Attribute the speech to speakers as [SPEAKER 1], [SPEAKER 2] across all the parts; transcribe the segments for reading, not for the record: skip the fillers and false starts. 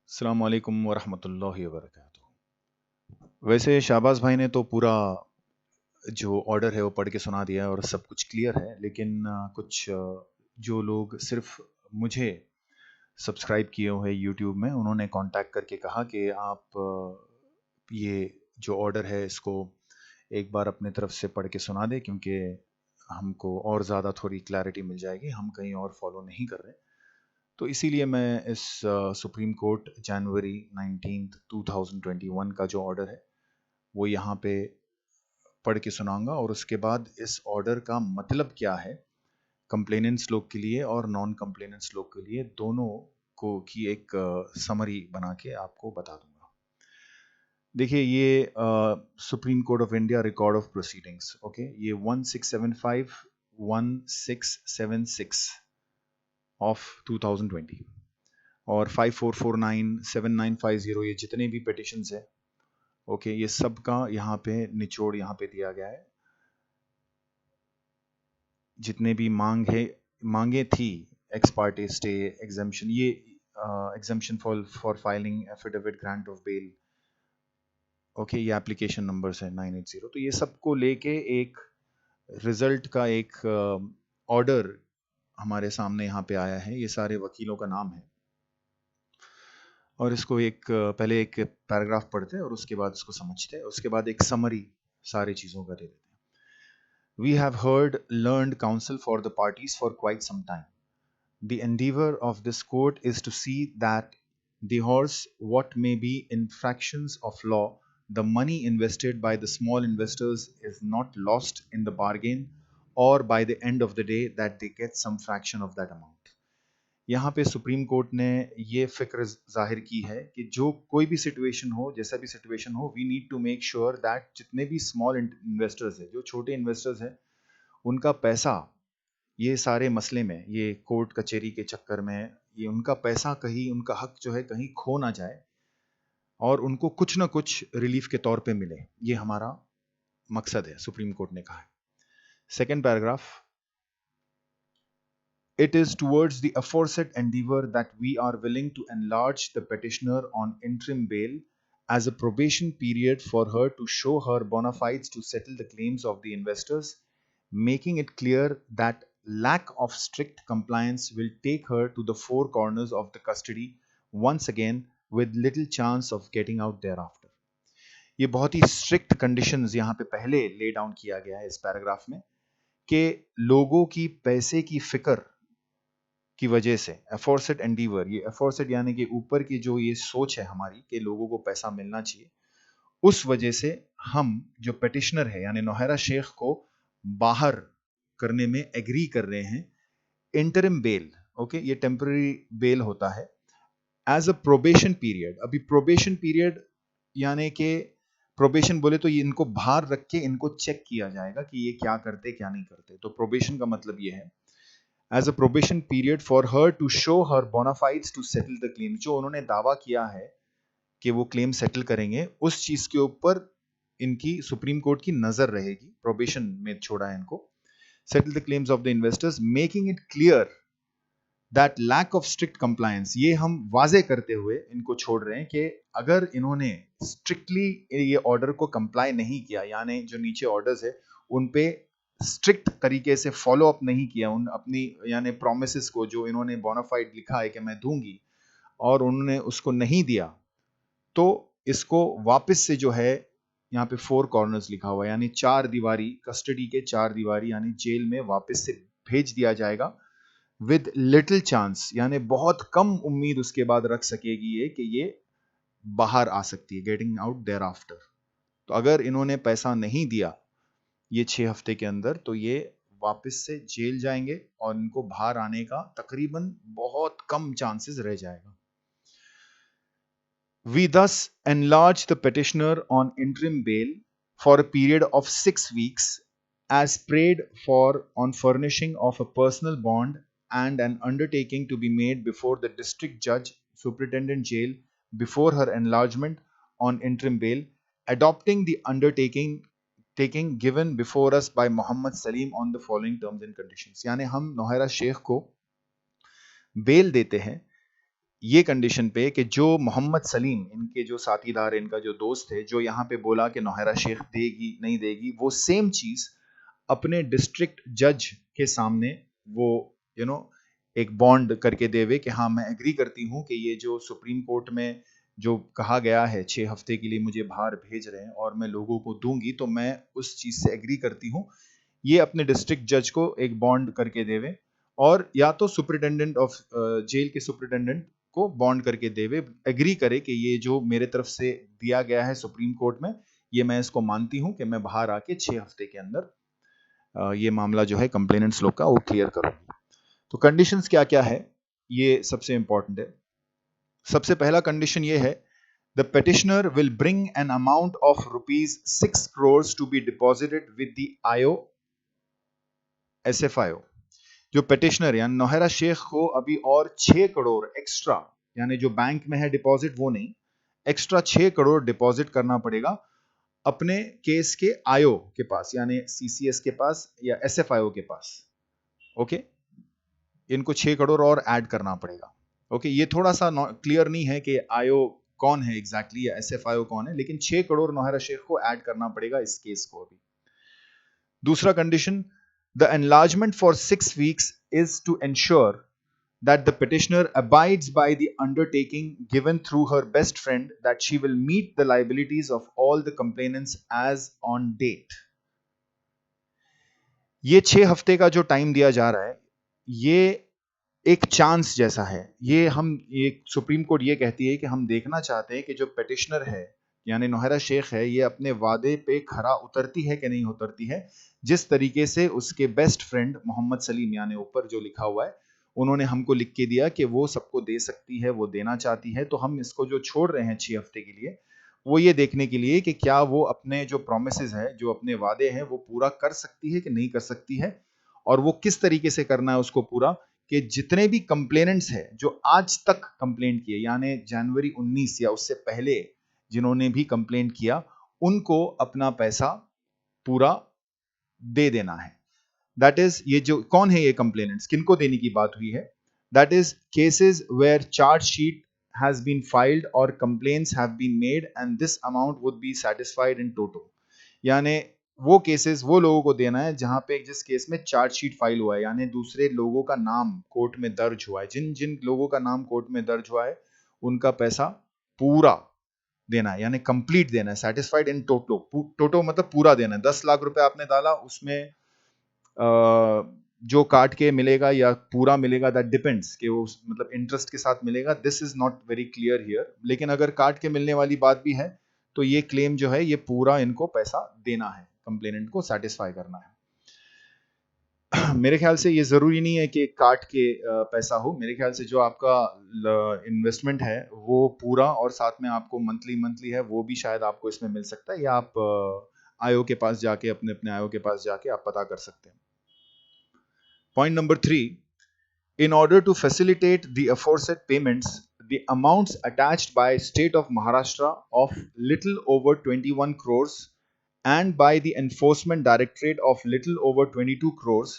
[SPEAKER 1] अस्सलाम वालेकुम वरहमतुल्लाहि वबरकातुहू। वैसे शाहबाज भाई ने तो पूरा जो ऑर्डर है वो पढ़ के सुना दिया है और सब कुछ क्लियर है, लेकिन कुछ जो लोग सिर्फ मुझे सब्सक्राइब किए हुए हैं यूट्यूब में, उन्होंने कांटेक्ट करके कहा कि आप ये जो ऑर्डर है इसको एक बार अपने तरफ से पढ़ के सुना दें, क्योंकि हमको और ज़्यादा थोड़ी क्लैरिटी मिल जाएगी, हम कहीं और फॉलो नहीं कर रहे। तो इसीलिए मैं इस सुप्रीम कोर्ट जनवरी 19 2021 का जो ऑर्डर है वो यहाँ पे पढ़ के सुनाऊंगा, और उसके बाद इस ऑर्डर का मतलब क्या है कंप्लेनेंट्स लोग के लिए और नॉन कंप्लेनेंट्स लोग के लिए, दोनों को की एक समरी बना के आपको बता दूंगा। देखिए, ये supreme court of India record of proceedings, okay, ये 1675 1676 ऑफ 2020 और 5449 7950, ये जितने भी पिटिशंस है, ओके, ये सब का यहाँ पे निचोड़ यहाँ पे दिया गया है। जितने भी मांगे थी, एक्स पार्टे स्टे, एग्जाम्शन, ये exemption for filing affidavit, grant of bail, okay, ये एप्लीकेशन नंबर्स है 980। तो ये सबको लेके एक रिजल्ट का एक ऑर्डर हमारे सामने यहाँ पे आया है। ये सारे वकीलों का नाम है, और इसको पहले एक पैराग्राफ पढ़ते हैं और उसके बाद इसको समझते हैं, उसके बाद एक समरी सारी चीज़ों का दे देते हैं। We have heard learned counsel for the parties for quite some time. The endeavor of this court is to see that the horse, what may be infractions of law, the money invested by the small investors is not lost in the bargain, or by the end of the day that they get some fraction of that amount. यहाँ पे supreme court ने ये फिक्र जाहिर की है कि जो कोई भी सिचुएशन हो, जैसा भी सिचुएशन हो, we need to make sure that जितने भी स्मॉल इन्वेस्टर्स है, जो छोटे इन्वेस्टर्स हैं, उनका पैसा ये सारे मसले में, ये कोर्ट कचहरी के चक्कर में, ये उनका पैसा कहीं, उनका हक जो है कहीं खो ना जाए, और उनको कुछ ना कुछ रिलीफ के तौर पे मिले। ये हमारा मकसद है, सुप्रीम कोर्ट ने कहा है। Second paragraph, It is towards the aforesaid endeavor that we are willing to enlarge the petitioner on interim bail as a probation period for her to show her bona fides to settle the claims of the investors, making it clear that lack of strict compliance will take her to the four corners of the custody once again, with little chance of getting out thereafter. ये बहुत ही strict conditions यहाँ पे पहले lay down किया गया है इस paragraph में, कि लोगों की पैसे की फिक्र की वजह से, एफोर्सेड एंडीवर, ये एफोर्सेड यानी कि ऊपर की जो ये सोच है हमारी कि लोगों को पैसा मिलना चाहिए, उस वजह से हम जो पिटिशनर है यानी नौहरा शेख को बाहर करने में एग्री कर रहे हैं। इंटरिम बेल, ओके, ये टेम्पररी बेल होता है एज अ प्रोबेशन पीरियड। अभी प्रोबेशन पीरियड यानी कि प्रोबेशन बोले तो ये इनको बाहर रख के इनको चेक किया जाएगा कि ये क्या करते क्या नहीं करते। तो प्रोबेशन का मतलब ये है as a probation period for her to show her bona fides to settle the claim। जो उन्होंने दावा किया है कि वो क्लेम सेटल करेंगे, उस चीज के ऊपर इनकी सुप्रीम कोर्ट की नजर रहेगी। प्रोबेशन में छोड़ा है इनको। Settle the claims of the investors, making it clear that lack of strict compliance, ये हम वाजे करते हुए इनको छोड़ रहे हैं कि अगर इन्होंने स्ट्रिक्टली ये ऑर्डर को कंप्लाई नहीं किया, यानी जो नीचे ऑर्डर्स है उन पे स्ट्रिक्ट तरीके से फॉलो अप नहीं किया, उन अपनी यानी प्रोमिसेस को जो इन्होंने बोनाफाइड लिखा है कि मैं दूंगी, और उन्होंने उसको नहीं दिया, तो इसको वापस से जो है यहाँ पे फोर कॉर्नर्स लिखा हुआ है, यानी चार दीवारी, कस्टडी के चार दीवारी यानी जेल में वापस से भेज दिया जाएगा। विद लिटिल चांस, यानी बहुत कम उम्मीद उसके बाद रख सकेगी ये कि ये बाहर आ सकती है, गेटिंग आउट देयर आफ्टर। तो अगर इन्होंने पैसा नहीं दिया ये 6 हफ्ते के अंदर, तो ये वापस से जेल जाएंगे और इनको बाहर आने का तकरीबन बहुत कम चांसेस रह जाएगा। We thus enlarge the petitioner on interim bail for a period of 6 weeks as prayed for on furnishing of a personal bond and an undertaking to be made before the district judge, superintendent jail, before her enlargement on interim bail, adopting the undertaking given before us by Muhammad Salim on the following terms and conditions। यानी हम नौहरा शेख को bell देते हैं ये condition पे कि जो मोहम्मद सलीम, इनके जो साथीदार, इनका जो दोस्त है, जो यहाँ पे बोला कि नौहरा शेख देगी नहीं देगी, वो सेम चीज अपने डिस्ट्रिक्ट जज के सामने वो यू नो एक बॉन्ड करके देवे कि हाँ मैं एग्री करती हूँ कि ये जो सुप्रीम कोर्ट में जो कहा गया है 6 हफ्ते के लिए मुझे बाहर भेज रहे हैं और मैं लोगों को दूंगी, तो मैं उस चीज से एग्री करती हूँ। ये अपने डिस्ट्रिक्ट जज को एक बॉन्ड करके देवे, और या तो सुपरिटेंडेंट ऑफ जेल के सुपरिटेंडेंट को बॉन्ड करके देवे, एग्री करे कि ये जो मेरे तरफ से दिया गया है सुप्रीम कोर्ट में, ये मैं इसको मानती हूँ कि मैं बाहर आके 6 हफ्ते के अंदर ये मामला जो है कंप्लेनेंट्स लोग का वो क्लियर करूंगी। तो कंडीशंस क्या क्या है, ये सबसे इंपॉर्टेंट है। सबसे पहला कंडीशन ये है, the petitioner will bring an amount of rupees 6 crores to be deposited with the IO SFIO। जो पेटिशनर यानी नौहरा शेख को अभी और 6 करोड़ एक्स्ट्रा, यानी जो बैंक में है डिपॉजिट वो नहीं, एक्स्ट्रा 6 करोड़ डिपॉजिट करना पड़ेगा अपने केस के आईओ के पास, यानी सीसीएस के पास या एसएफआईओ के पास। ओके, इनको 6 करोड़ और ऐड करना पड़ेगा। ओके, ये थोड़ा सा क्लियर नहीं है कि आईओ कौन है एग्जैक्टली या एसएफआईओ कौन है, लेकिन 6 करोड़ नौहरा शेख को ऐड करना पड़ेगा इस केस को अभी। दूसरा condition, the enlargement for 6 weeks is to ensure that the petitioner abides by the undertaking given through her best friend that she will meet the liabilities of all the complainants as on date। ये 6 हफ्ते का जो time दिया जा रहा है, ये एक चांस जैसा है। ये हम, ये सुप्रीम कोर्ट ये कहती है कि हम देखना चाहते हैं कि जो पेटिशनर है यानी नौहरा शेख है, ये अपने वादे पे खरा उतरती है कि नहीं उतरती है, जिस तरीके से उसके बेस्ट फ्रेंड मोहम्मद सलीम, यानी ऊपर जो लिखा हुआ है, उन्होंने हमको लिख के दिया कि वो सबको दे सकती है, वो देना चाहती है। तो हम इसको जो छोड़ रहे हैं 6 हफ्ते के लिए, वो ये देखने के लिए कि क्या वो अपने जो प्रोमिसेस है, जो अपने वादे हैं, वो पूरा कर सकती है कि नहीं कर सकती है, और वो किस तरीके से करना है उसको पूरा, कि जितने भी कंप्लेनेंट्स हैं जो आज तक कंप्लेंट किए, यानी जनवरी 19 या उससे पहले जिन्होंने भी कंप्लेंट किया, उनको अपना पैसा पूरा दे देना है। दैट इज, ये जो कौन है ये कंप्लेनेंट्स, किनको देने की बात हुई है, that is cases where charge sheet has been filed or complaints have been made and this amount would be satisfied in toto। यानी वो केसेस वो लोगों को देना है जहां पे जिस केस में चार्जशीट फाइल हुआ है, यानी दूसरे लोगों का नाम कोर्ट में दर्ज हुआ है, जिन जिन लोगों का नाम कोर्ट में दर्ज हुआ है उनका पैसा पूरा देना है, यानी कंप्लीट देना है, सेटिस्फाइड इन टोटो। टोटो मतलब पूरा देना है। 10 लाख रुपए आपने डाला, उसमें जो काट के मिलेगा या पूरा मिलेगा, दैट डिपेंड्स कि वो मतलब इंटरेस्ट के साथ मिलेगा। This is not very clear here, लेकिन अगर काट के मिलने वाली बात भी है तो ये क्लेम जो है ये पूरा इनको पैसा देना है, कंप्लेनेंट को सेटिस्फाई करना है। मेरे ख्याल से ये जरूरी नहीं है कि काट के पैसा हो। मेरे ख्याल से जो आपका इन्वेस्टमेंट है वो पूरा और साथ में आपको मंथली मंथली है वो भी शायद आपको इसमें मिल सकता है, या आप आईओ के पास जाके अपने अपने आईओ के पास जाके आप पता कर सकते हैं। Point number 3, in order to facilitate the aforesaid payments, the amounts attached by State of Maharashtra of little over 21 crores and by the Enforcement Directorate of little over 22 crores,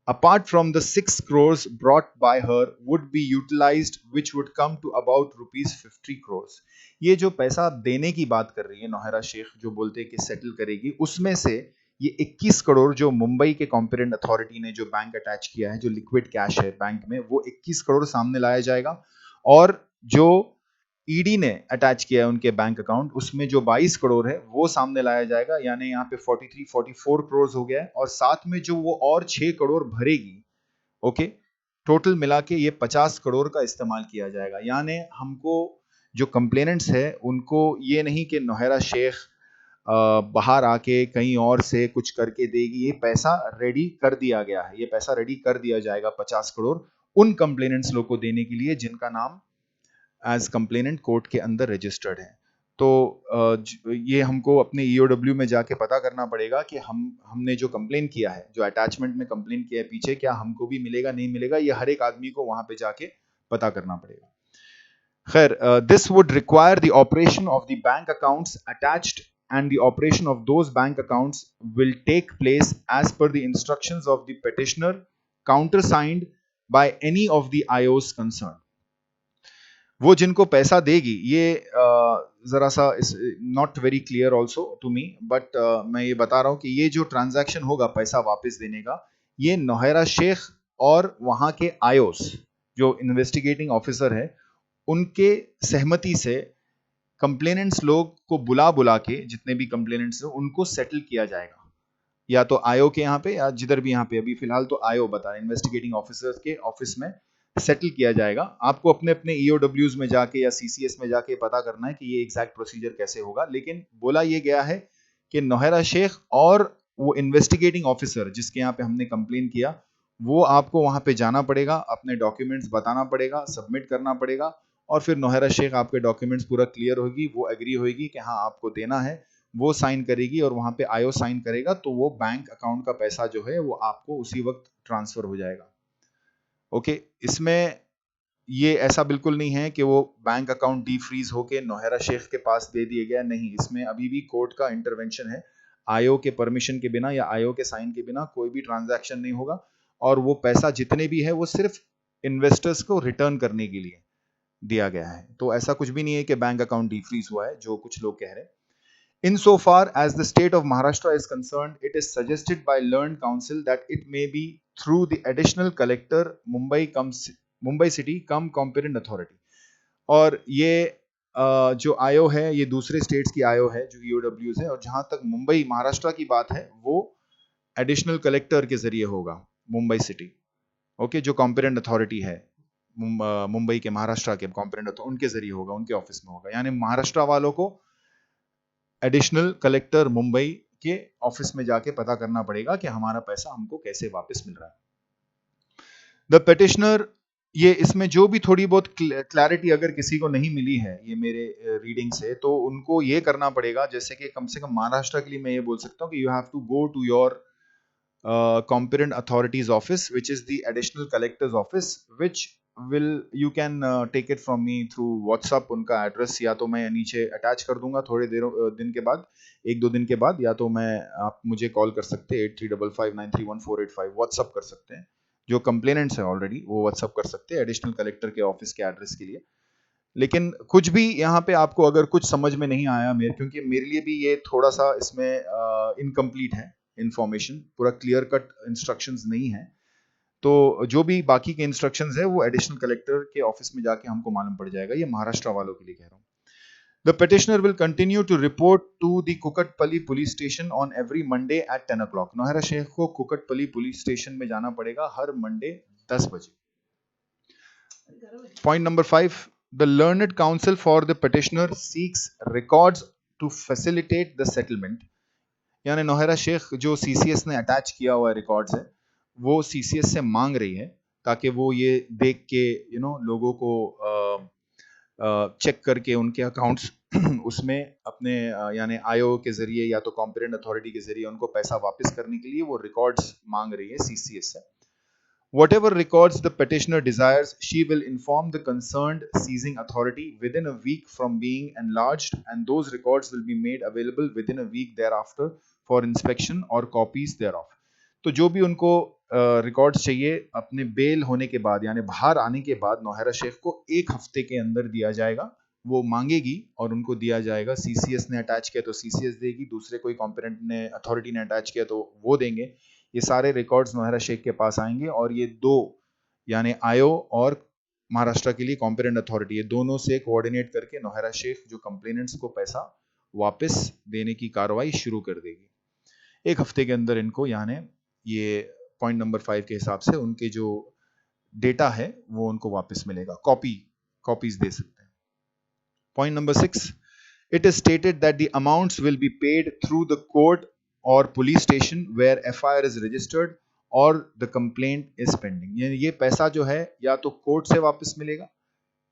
[SPEAKER 1] apart from the 6 crores brought by her, would be utilized, which would come to about rupees 50 crores। ये जो पैसा देने की बात कर रही है नौहरा शेख, जो बोलते हैं कि सेटल करेगी, उसमें से ये 21 करोड़ जो मुंबई के कॉम्पिटेंट अथॉरिटी ने जो बैंक अटैच किया है, जो लिक्विड कैश है बैंक में, वो 21 करोड़ सामने लाया जाएगा। और जो ईडी ने अटैच किया है उनके बैंक अकाउंट, उसमें जो 22 करोड़ है वो सामने लाया जाएगा, यानी यहाँ पे 44 करोड़ हो गया है। और साथ में जो वो और 6 करोड़ भरेगी, ओके, टोटल मिला के ये 50 करोड़ का इस्तेमाल किया जाएगा। यानी हमको जो कंप्लेनेंट्स है उनको ये नहीं कि नौहरा शेख बाहर आके कहीं और से कुछ करके देगी, ये पैसा रेडी कर दिया गया है, ये पैसा रेडी कर दिया जाएगा 50 करोड़ उन कंप्लेनेंट्स लोग को देने के लिए जिनका नाम एज कंप्लेनेंट कोर्ट के अंदर रजिस्टर्ड है। तो ये हमको अपने ईओडब्ल्यू में जाके पता करना पड़ेगा कि हमने जो कंप्लेन किया है, जो अटैचमेंट में कंप्लेन किया है पीछे, क्या हमको भी मिलेगा नहीं मिलेगा, ये हर एक आदमी को वहां पे जाके पता करना पड़ेगा। खैर, this would require the operation of the bank accounts attached, and the operation of those bank accounts will take place as per the instructions of the petitioner, countersigned by any of the IOs concerned। वो जिनको पैसा देगी, ये जरा सा not very clear also to me, but मैं ये बता रहा हूँ कि ये जो ट्रांजैक्शन होगा पैसा वापस देने का, ये नौहरा शेख और वहां के आयोस जो इन्वेस्टिगेटिंग ऑफिसर है उनके सहमति से कंप्लेनेंट्स लोग को बुला बुला के, जितने भी कंप्लेनेंट्स हैं उनको सेटल किया जाएगा, या तो आयो के यहाँ पे या जिधर भी यहाँ पे, अभी फिलहाल तो आयो बता, इन्वेस्टिगेटिंग ऑफिसर्स के ऑफिस में सेटल किया जाएगा। आपको अपने अपने ईओडब्ल्यूज में जाके या सीसीएस में जाके पता करना है कि ये एग्जैक्ट प्रोसीजर कैसे होगा, लेकिन बोला ये गया है कि नौहरा शेख और वो इन्वेस्टिगेटिंग ऑफिसर जिसके यहाँ पे हमने कंप्लेन किया, वो आपको वहां पे जाना पड़ेगा, अपने डॉक्यूमेंट्स बताना पड़ेगा, सबमिट करना पड़ेगा, और फिर नौहरा शेख आपके डॉक्यूमेंट्स पूरा क्लियर होगी, वो एग्री होगी कि हाँ आपको देना है, वो साइन करेगी और वहां पे आयो साइन करेगा, तो वो बैंक अकाउंट का पैसा जो है वो आपको उसी वक्त ट्रांसफर हो जाएगा। ओके, इसमें ये ऐसा बिल्कुल नहीं है कि वो बैंक अकाउंट डी फ्रीज होके नौहरा शेख के पास दे दिया गया, नहीं, इसमें अभी भी कोर्ट का इंटरवेंशन है। आयो के परमिशन के बिना या आयो के साइन के बिना कोई भी ट्रांजैक्शन नहीं होगा, और वो पैसा जितने भी है वो सिर्फ इन्वेस्टर्स को रिटर्न करने के लिए दिया गया है। तो ऐसा कुछ भी नहीं है कि बैंक अकाउंट डी फ्रीज हुआ है जो कुछ लोग कह रहे हैं। Insofar as the state of Maharashtra is concerned, it is suggested by learned counsel that it may be through the additional collector Mumbai City come competent authority. और ये जो आयो है ये दूसरे स्टेट्स की आयो है जो ईओडब्ल्यूज है, और जहां तक मुंबई महाराष्ट्र की बात है वो एडिशनल कलेक्टर के जरिए होगा, मुंबई सिटी। ओके, जो कॉम्पिटेंट अथॉरिटी है मुंबई के, महाराष्ट्र के कॉम्पिटेंट अथॉरिटी उनके जरिए होगा, उनके ऑफिस में होगा, यानी महाराष्ट्र वालों को एडिशनल कलेक्टर मुंबई के ऑफिस में जाके पता करना पड़ेगा कि हमारा पैसा हमको कैसे वापस मिल रहा है। द पेटिशनर, ये इसमें जो भी थोड़ी बहुत क्लैरिटी अगर किसी को नहीं मिली है ये मेरे रीडिंग से, तो उनको ये करना पड़ेगा, जैसे कि कम से कम महाराष्ट्र के लिए मैं ये बोल सकता हूँ कि you have to go to your competent authorities office, which is the additional collector's office, which will you can take it from me through WhatsApp। उनका एड्रेस या तो मैं नीचे अटैच कर दूंगा थोड़े दिन के बाद, एक दो दिन के बाद, या तो मैं आप मुझे कॉल कर सकते हैं 8355931485, व्हाट्सअप कर सकते हैं, जो कंप्लेनेंट्स है ऑलरेडी वो व्हाट्सअप कर सकते हैं एडिशनल कलेक्टर के ऑफिस के एड्रेस के लिए। लेकिन कुछ भी यहाँ पे आपको अगर कुछ समझ में नहीं आया क्योंकि मेरे लिए भी ये थोड़ा सा इसमें इनकम्प्लीट है इंफॉर्मेशन, पूरा क्लियर कट इंस्ट्रक्शंस नहीं है, तो जो भी बाकी के इंस्ट्रक्शंस है वो एडिशनल कलेक्टर के ऑफिस में जाके हमको मालूम पड़ जाएगा। ये महाराष्ट्र वालों के लिए कह रहा हूँ। The petitioner will continue to report to the Kukatpally police station on every Monday at 10 o'clock। Nowhera Shaikh को कुकटपल्ली पुलिस स्टेशन में जाना पड़ेगा हर मंडे 10 बजे। Point number 5, the learned counsel for the petitioner seeks records to facilitate the settlement। यानी नौहरा शेख जो CCS ने attach किया हुआ रिकॉर्ड्स है वो सीसीएस से मांग रही है, ताकि वो ये देख के लोगों को चेक करके उनके अकाउंट्स उसमें अपने यानी आयो के जरिए या तो कॉम्पिटेंट अथॉरिटी के जरिए उनको पैसा वापस करने के लिए वो रिकॉर्ड्स मांग रही है सीसीएस से। Whatever records the petitioner desires, she will inform the concerned seizing authority within a week from being enlarged, and those records will be made available within a week thereafter for inspection or copies thereof। तो जो भी उनको records चाहिए अपने bell होने के बाद यानी बाहर आने के बाद नौहरा शेख को 1 हफ्ते के अंदर दिया जाएगा, वो मांगेगी और उनको दिया जाएगा। सीसीएस ने अटैच किया तो सीसीएस देगी, दूसरे कोई कॉम्पिटेंट ने अथॉरिटी ने अटैच किया तो वो देंगे। ये सारे रिकॉर्ड्स नौहरा शेख के पास आएंगे, और ये दो यानी आयो और महाराष्ट्र के लिए कॉम्पिटेंट अथॉरिटी, ये दोनों से कोऑर्डिनेट करके नौहरा शेख जो कंप्लेनेंट्स को पैसा वापस देने की कार्रवाई शुरू कर देगी 1 हफ्ते के अंदर इनको। यानी ये पॉइंट नंबर 5 के हिसाब से उनके जो डेटा है वो उनको वापस मिलेगा, कॉपीज दे सकते हैं। Point number 6, it is stated that the amounts will be paid through the court or police station where FIR is registered or the complaint is pending। यानी ये पैसा जो है या तो कोर्ट से वापस मिलेगा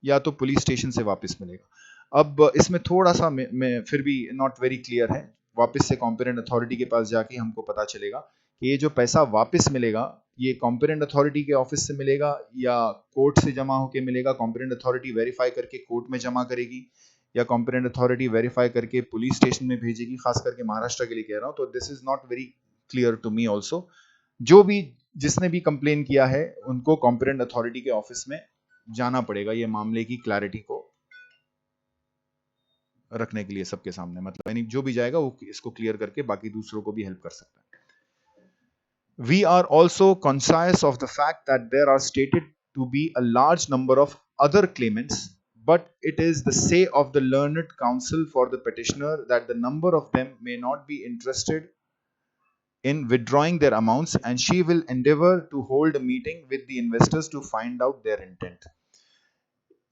[SPEAKER 1] या तो पुलिस स्टेशन से वापस मिलेगा। अब इसमें थोड़ा सा मैं फिर भी नॉट वेरी क्लियर है, वापस से कॉम्पिटेंट अथॉरिटी के पास जाके हमको पता चलेगा कि ये जो पैसा वापस मिलेगा ये कॉम्पिटेंट अथॉरिटी के ऑफिस से मिलेगा या कोर्ट से जमा होके मिलेगा, कॉम्पिटेंट अथॉरिटी वेरीफाई करके कोर्ट में जमा करेगी या कॉम्पिटेंट अथॉरिटी वेरीफाई करके पुलिस स्टेशन में भेजेगी, खास करके महाराष्ट्र के लिए कह रहा हूँ। तो this is not very clear to me also. जो भी जिसने भी कंप्लेन किया है उनको कॉम्पिटेंट अथॉरिटी के ऑफिस में जाना पड़ेगा ये मामले की क्लैरिटी को रखने के लिए सबके सामने, मतलब यानी जो भी जाएगा वो इसको क्लियर करके बाकी दूसरों को भी हेल्प कर सकता है. We are also conscious of the fact that there are stated to be a large number of other claimants, but it is the say of the learned counsel for the petitioner that the number of them may not be interested in withdrawing their amounts, and she will endeavor to hold a meeting with the investors to find out their intent.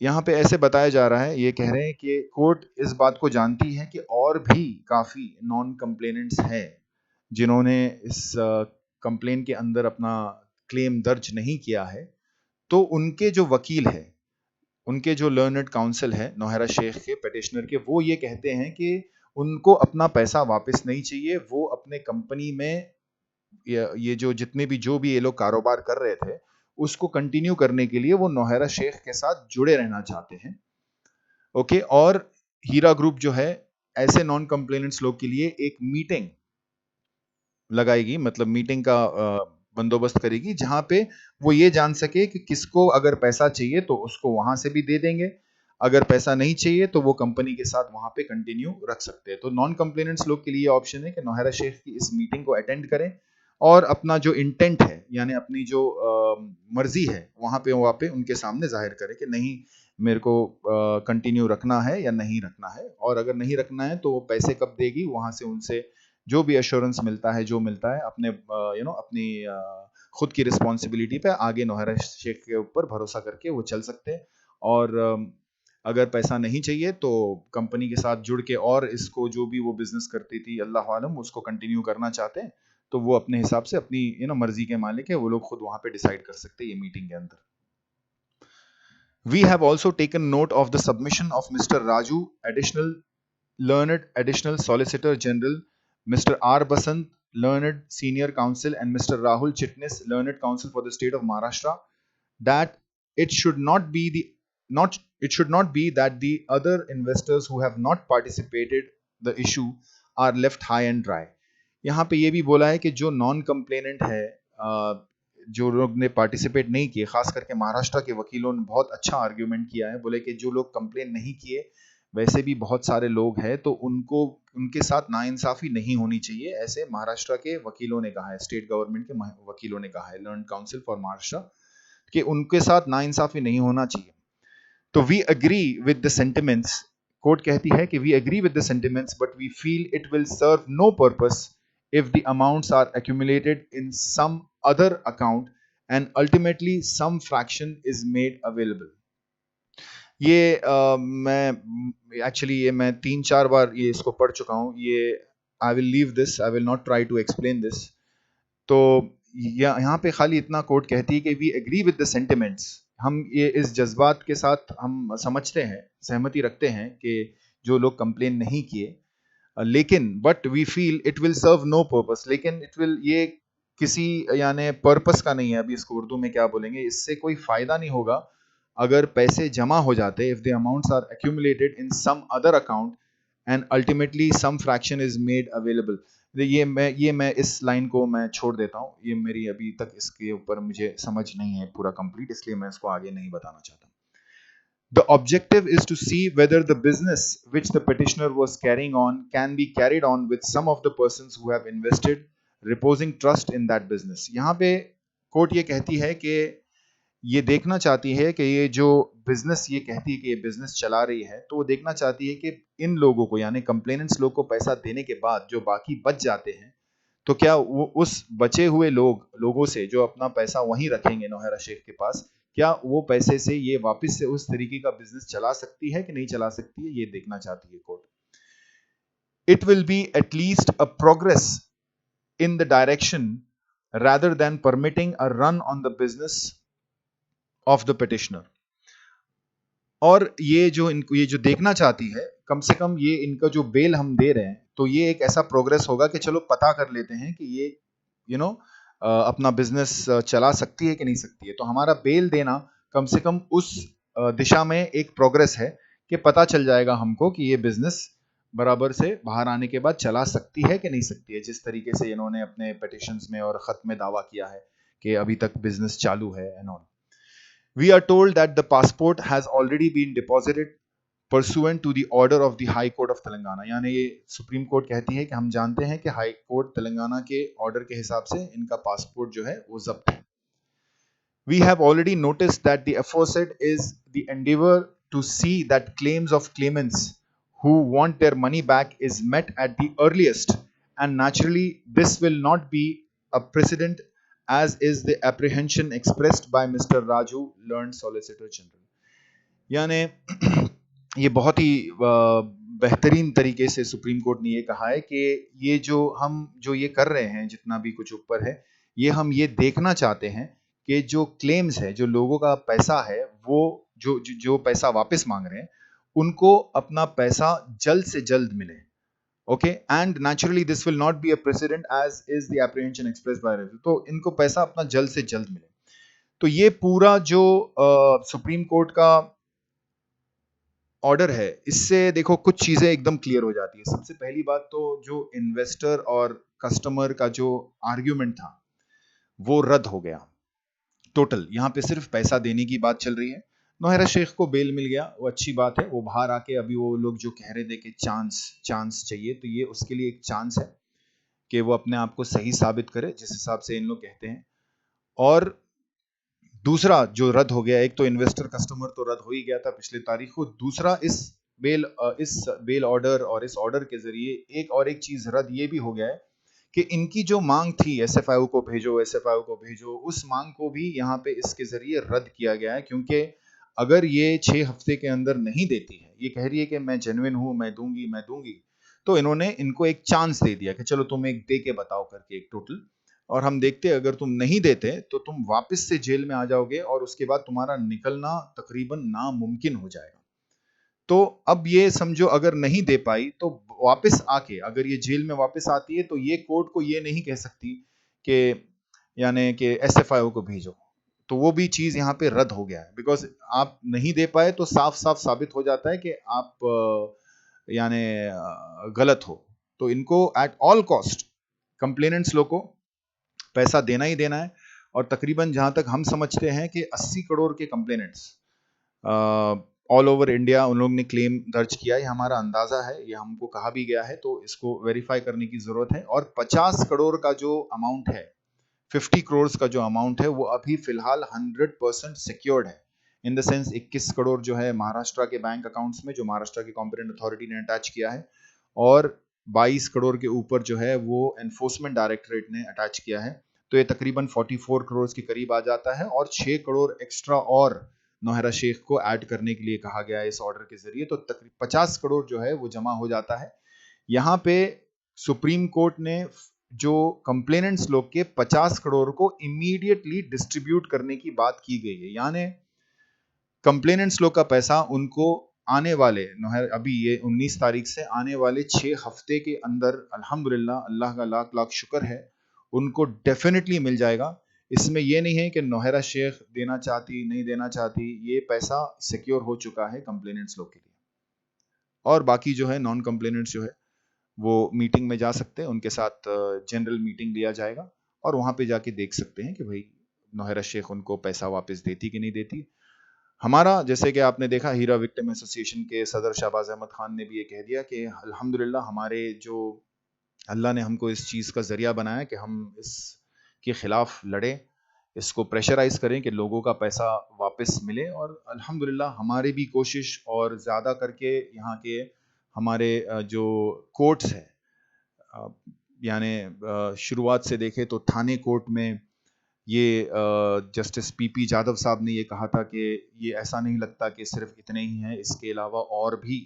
[SPEAKER 1] यहाँ पे ऐसे बताया जा रहा है, ये कह रहे हैं कि कोर्ट इस बात को जानती है कि और भी काफी नॉन कंप्लेनेंट्स हैं जिन्होंने इस कंप्लेन के अंदर अपना क्लेम दर्ज नहीं किया है, तो उनके जो वकील है, उनके जो लर्नड काउंसिल है नौहरा शेख के पेटिशनर के, वो ये कहते हैं कि उनको अपना पैसा वापस नहीं चाहिए. वो अपने कंपनी में ये जो जितने भी जो भी ये लोग कारोबार कर रहे थे उसको कंटिन्यू करने के लिए वो नौहरा शेख के साथ जुड़े रहना चाहते हैं. ओके, और हीरा ग्रुप जो है ऐसे नॉन कंप्लेनेंट्स लोग के लिए एक मीटिंग लगाएगी, मतलब मीटिंग का बंदोबस्त करेगी जहां पे वो ये जान सके कि किसको अगर पैसा चाहिए तो उसको वहां से भी दे देंगे, अगर पैसा नहीं चाहिए तो वो कंपनी के साथ वहां पे कंटिन्यू रख सकते हैं. तो नॉन कंप्लेनेंट्स लोग के लिए ऑप्शन है कि नौहरा शेख की इस मीटिंग को अटेंड करें और अपना जो इंटेंट है यानी अपनी जो मर्जी है वहां पे उनके सामने जाहिर करें कि नहीं मेरे को कंटिन्यू रखना है या नहीं रखना है, और अगर नहीं रखना है तो वो पैसे कब देगी, वहां से उनसे जो भी एश्योरेंस मिलता है जो मिलता है अपने अपनी खुद की रिस्पॉन्सिबिलिटी पे आगे नौहरा शेख के ऊपर भरोसा करके वो चल सकते हैं. और अगर पैसा नहीं चाहिए तो कंपनी के साथ जुड़ के और इसको जो भी वो बिजनेस करती थी अल्लाह आलम उसको कंटिन्यू करना चाहते हैं तो वो अपने हिसाब से अपनी मर्जी के मालिक है, वो लोग खुद वहां पे डिसाइड कर सकते हैं ये मीटिंग के अंदर. We have also taken note of the submission of Mr. Raju, additional Solicitor General, Mr. R. Basant, learned Senior Counsel, and Mr. Rahul Chitnis, learned Counsel for the State of Maharashtra, that it should not be that the other investors who have not participated the issue are left high and dry. यहाँ पे ये भी बोला है कि जो non complainant है, जो लोग ने पार्टिसिपेट नहीं किए, खास करके महाराष्ट्र के वकीलों ने बहुत अच्छा आर्ग्यूमेंट किया है. बोले कि जो लोग कंप्लेन नहीं किए वैसे भी बहुत सारे लोग हैं तो उनको उनके साथ नाइंसाफी नहीं होनी चाहिए, ऐसे महाराष्ट्र के वकीलों ने कहा है, स्टेट गवर्नमेंट के वकीलों ने कहा है, लर्न काउंसिल फॉर महाराष्ट्र, कि उनके साथ नाइंसाफी नहीं होना चाहिए. तो we agree with the sentiments, court कहती है कि we agree with the sentiments but we feel it will serve no purpose if the amounts are accumulated in some other account and ultimately some fraction is made available. ये मैं actually ये मैं 3-4 बार ये इसको पढ़ चुका हूँ. ये I will leave this, I will not try to explain this. तो यहाँ पे खाली इतना कोर्ट कहती है कि we agree with the sentiments, हम ये इस जज्बात के साथ हम समझते हैं, सहमति रखते हैं कि जो लोग कंप्लेन नहीं किए, लेकिन but we feel it will serve no purpose, लेकिन इट विल ये किसी यानी पर्पस का नहीं है. अभी इसको उर्दू में क्या बोलेंगे, इससे कोई फायदा नहीं होगा अगर पैसे जमा हो जाते, if the amounts are accumulated in some other account and ultimately some fraction is made available. ये मैं इस लाइन को मैं छोड़ देता हूँ, ये मेरी अभी तक इसके ऊपर मुझे समझ नहीं है पूरा कंप्लीट, इसलिए मैं इसको आगे नहीं बताना चाहता. The objective is to see whether the business which the petitioner was carrying on can be carried on with some of the persons who have invested, reposing trust in that business. यहाँ पे court ये कहती है कि ये देखना चाहती है कि ये जो बिजनेस ये कहती है कि ये बिजनेस चला रही है, तो वो देखना चाहती है कि इन लोगों को यानी कंप्लेनेंट्स लोग को पैसा देने के बाद जो बाकी बच जाते हैं, तो क्या वो उस बचे हुए लोगों से जो अपना पैसा वहीं रखेंगे नौहरा शेख के पास, क्या वो पैसे से ये वापस से उस तरीके का बिजनेस चला सकती है कि नहीं चला सकती है, ये देखना चाहती है court. It will be at least a progress in the direction rather than permitting a run on the business of the petitioner. और ये जो देखना चाहती है, कम से कम ये इनका जो बेल हम दे रहे हैं तो ये एक ऐसा प्रोग्रेस होगा कि चलो पता कर लेते हैं कि ये अपना बिजनेस चला सकती है कि नहीं सकती है. तो हमारा बेल देना कम से कम उस दिशा में एक प्रोग्रेस है कि पता चल जाएगा हमको कि ये बिजनेस बराबर से बाहर आने के बाद चला सकती है कि नहीं सकती है, जिस तरीके से इन्होंने अपने पिटिशंस में और खत में दावा किया है कि अभी तक बिजनेस चालू है and all. We are told that the passport has already been deposited pursuant to the order of the High Court of Telangana। यानी ये सुप्रीम कोर्ट कहती है कि हम जानते हैं कि हाई कोर्ट तेलंगाना के ऑर्डर के हिसाब से इनका पासपोर्ट जो है वो जब्त है। We have already noticed that the aforesaid is the endeavor to see that claims of claimants who want their money back is met at the earliest, and naturally this will not be a precedent, as is the apprehension expressed by Mr. Raju, learned Solicitor General। यानी ये बहुत ही बेहतरीन तरीके से supreme court ने ये कहा है कि ये जो ये कर रहे हैं, जितना भी कुछ ऊपर है, ये हम ये देखना चाहते हैं कि जो क्लेम्स है, जो लोगों का पैसा है, वो जो पैसा वापस मांग रहे हैं, उनको अपना पैसा जल्द से जल्द मिले। Okay, and naturally this will not be a precedent as is the apprehension express by referee. तो इनको पैसा अपना जल्द से जल्द मिले। तो ये पूरा जो सुप्रीम कोर्ट का ऑर्डर है, इससे देखो कुछ चीजें एकदम क्लियर हो जाती है। सबसे पहली बात तो जो इन्वेस्टर और कस्टमर का जो आर्ग्यूमेंट था वो रद्द हो गया टोटल। यहाँ पे सिर्फ पैसा देने की बात चल रही है। नौहरा शेख को बेल मिल गया, वो अच्छी बात है। वो बाहर आके अभी वो लोग जो कह रहे थे कि चांस चाहिए, तो ये उसके लिए एक चांस है कि वो अपने आप को सही साबित करे, जिस हिसाब से इन लोग कहते हैं। और दूसरा जो रद्द हो गया, एक तो इन्वेस्टर कस्टमर तो रद्द हो ही गया था पिछले तारीख को, दूसरा इस बेल ऑर्डर और इस ऑर्डर के जरिए एक चीज रद्द ये भी हो गया है कि इनकी जो मांग थी एसएफआईओ को भेजो, उस मांग को भी यहाँ पे इसके जरिए रद्द किया गया है। क्योंकि अगर ये 6 हफ्ते के अंदर नहीं देती है, ये कह रही है कि मैं जेन्युइन हूं, मैं दूंगी, तो इन्होंने इनको एक चांस दे दिया कि चलो तुम एक दे के बताओ करके एक टोटल, और हम देखते अगर तुम नहीं देते तो तुम वापस से जेल में आ जाओगे और उसके बाद तुम्हारा निकलना तकरीबन नामुमकिन हो जाएगा। तो अब ये समझो अगर नहीं दे पाई तो वापस आके अगर ये जेल में वापस आती है तो ये कोर्ट को ये नहीं कह सकती कि यानी कि एसएफआईओ को भेजो। तो वो भी चीज यहाँ पे रद्द हो गया है, बिकॉज आप नहीं दे पाए तो साफ साफ साबित हो जाता है कि आप यानी गलत हो। तो इनको एट ऑल कॉस्ट कंप्लेनेंट्स लोग को पैसा देना ही देना है। और तकरीबन जहां तक हम समझते हैं कि 80 करोड़ के कंप्लेनेंट्स ऑल ओवर इंडिया उन लोग ने क्लेम दर्ज किया है। हमारा अंदाजा है, ये हमको कहा भी गया है, तो इसको वेरीफाई करने की जरूरत है। और 50 करोड़ का जो अमाउंट है, 50 करोड़ का जो अमाउंट है, वो अभी फिलहाल 100% सिक्योर्ड है। इन द सेंस 21 करोड़ जो है महाराष्ट्र के बैंक अकाउंट्स में, जो महाराष्ट्र की कॉम्पिटेंट अथॉरिटी ने अटैच किया है, और 22 करोड़ के ऊपर जो है वो एनफोर्समेंट डायरेक्टरेट ने अटैच किया है। तो ये तकरीबन 44 करोड़ के करीब आ जाता है, और 6 करोड़ एक्स्ट्रा और नौहरा शेख को ऐड करने के लिए कहा गया है इस ऑर्डर के जरिए। तो तकरीबन 50 करोड़ जो है वो जमा हो जाता है। यहाँ पे सुप्रीम कोर्ट ने जो कंप्लेनेंट्स लोग के 50 करोड़ को इमीडिएटली डिस्ट्रीब्यूट करने की बात की गई है। यानी कंप्लेनेंट्स लोग का पैसा उनको आने वाले अभी ये 19 तारीख से आने वाले 6 हफ्ते के अंदर अल्हम्दुलिल्लाह, अल्लाह का लाख लाख शुक्र है, उनको डेफिनेटली मिल जाएगा। इसमें ये नहीं है कि नौहरा शेख देना चाहती नहीं देना चाहती, ये पैसा सिक्योर हो चुका है कंप्लेनेंट्स लोग के लिए। और बाकी जो है नॉन कंप्लेनेंट्स जो है वो मीटिंग में जा सकते हैं, उनके साथ जनरल मीटिंग लिया जाएगा और वहां पे जाके देख सकते हैं कि भाई नौहरा शेख उनको पैसा वापस देती कि नहीं देती। हमारा, जैसे कि आपने देखा, हीरा विक्टिम एसोसिएशन के सदर शहबाज अहमद खान ने भी ये कह दिया कि अल्हम्दुलिल्लाह हमारे जो अल्लाह ने हमको इस चीज़ का जरिया बनाया कि हम इसके खिलाफ लड़े, इसको प्रेशराइज करें कि लोगों का पैसा वापस मिले। और अल्हम्दुलिल्लाह हमारी भी कोशिश, और ज़्यादा करके यहाँ के हमारे जो कोर्ट्स है, यानी शुरुआत से देखें तो थाने कोर्ट में ये जस्टिस पीपी जाधव साहब ने ये कहा था कि ये ऐसा नहीं लगता कि सिर्फ इतने ही हैं, इसके अलावा और भी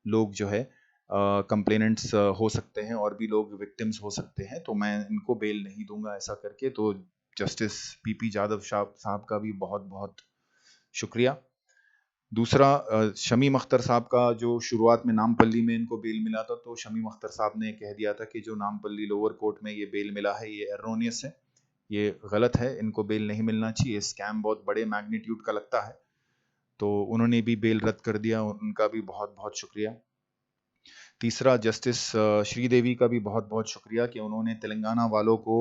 [SPEAKER 1] लोग जो है कंप्लेनेंट्स हो सकते हैं, और भी लोग विक्टिम्स हो सकते हैं, तो मैं इनको बेल नहीं दूंगा ऐसा करके। तो जस्टिस पीपी जाधव साहब का भी बहुत बहुत शुक्रिया। दूसरा, शमीम अख्तर साहब का जो शुरुआत में नामपल्ली में इनको बेल मिला था, तो शमीम अख्तर साहब ने कह दिया था कि जो नामपल्ली लोअर कोर्ट में ये बेल मिला है ये एरोनियस है, ये गलत है, इनको बेल नहीं मिलना चाहिए, स्कैम बहुत बड़े मैग्नीट्यूड का लगता है। तो उन्होंने भी बेल रद्द कर दिया, उनका भी बहुत बहुत शुक्रिया। तीसरा, जस्टिस श्रीदेवी का भी बहुत बहुत शुक्रिया कि उन्होंने तेलंगाना वालों को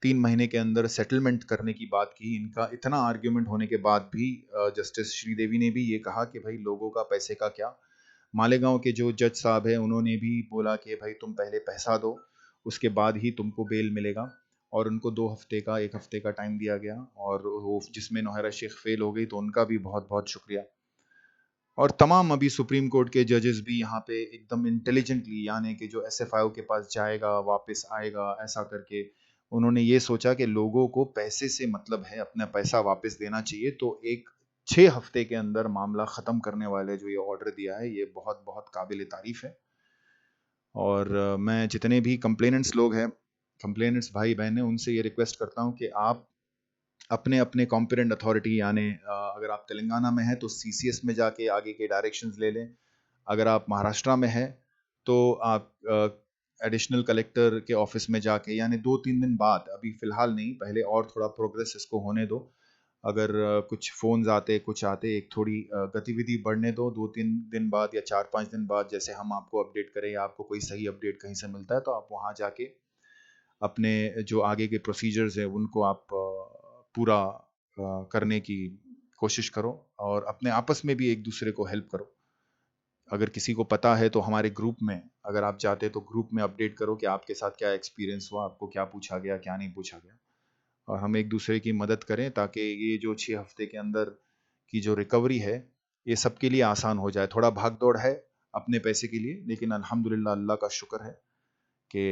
[SPEAKER 1] 3 महीने के अंदर सेटलमेंट करने की बात की। इनका इतना आर्ग्यूमेंट होने के बाद भी जस्टिस श्रीदेवी ने भी ये कहा कि भाई लोगों का पैसे का क्या। मालेगांव के जो जज साहब हैं उन्होंने भी बोला कि भाई तुम पहले पैसा दो, उसके बाद ही तुमको बेल मिलेगा, और उनको 2 हफ्ते का 1 हफ्ते का टाइम दिया गया, और वो जिसमें नौहरा शेख फेल हो गई तो उनका भी बहुत बहुत शुक्रिया। और तमाम अभी सुप्रीम कोर्ट के जजेस भी यहाँ पे एकदम इंटेलिजेंटली, यानी कि जो एसएफआईओ के पास जाएगा वापस आएगा ऐसा करके, उन्होंने ये सोचा कि लोगों को पैसे से मतलब है, अपना पैसा वापस देना चाहिए, तो एक 6 हफ्ते के अंदर मामला ख़त्म करने वाले जो ये ऑर्डर दिया है ये बहुत बहुत काबिल तारीफ़ है। और मैं जितने भी कंप्लेनेंट्स लोग हैं, कंप्लेनेंट्स भाई बहन हैं, उनसे ये रिक्वेस्ट करता हूँ कि आप अपने अपने कॉम्पिटेंट अथॉरिटी, यानी अगर आप तेलंगाना में हैं तो सीसीएस में जाके आगे के डायरेक्शंस ले लें, अगर आप महाराष्ट्र में हैं तो आप एडिशनल कलेक्टर के ऑफिस में जाके, यानी 2-3 दिन बाद, अभी फ़िलहाल नहीं, पहले और थोड़ा प्रोग्रेस इसको होने दो। अगर कुछ फ़ोन्स आते कुछ आते, एक थोड़ी गतिविधि बढ़ने दो, 2-3 दिन बाद या 4-5 दिन बाद जैसे हम आपको अपडेट करें या आपको कोई सही अपडेट कहीं से मिलता है तो आप वहाँ जाके अपने जो आगे के प्रोसीजर्स हैं उनको आप पूरा करने की कोशिश करो, और अपने आपस में भी एक दूसरे को हेल्प करो। अगर किसी को पता है तो हमारे ग्रुप में अगर आप चाहते तो ग्रुप में अपडेट करो कि आपके साथ क्या एक्सपीरियंस हुआ, आपको क्या पूछा गया क्या नहीं पूछा गया, और हम एक दूसरे की मदद करें ताकि ये जो 6 हफ्ते के अंदर की जो रिकवरी है ये सबके लिए आसान हो जाए। थोड़ा भाग दौड़ है अपने पैसे के लिए, लेकिन अल्हम्दुलिल्लाह अल्लाह का शुक्र है कि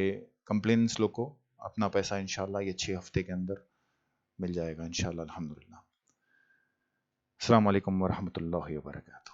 [SPEAKER 1] कंप्लेनेंट्स लोग को अपना पैसा इंशाल्लाह ये 6 हफ्ते के अंदर मिल जाएगा इंशाल्लाह अल्हम्दुलिल्लाह। अस्सलाम वालेकुम वरहमतुल्लाहि वबरकातुहू।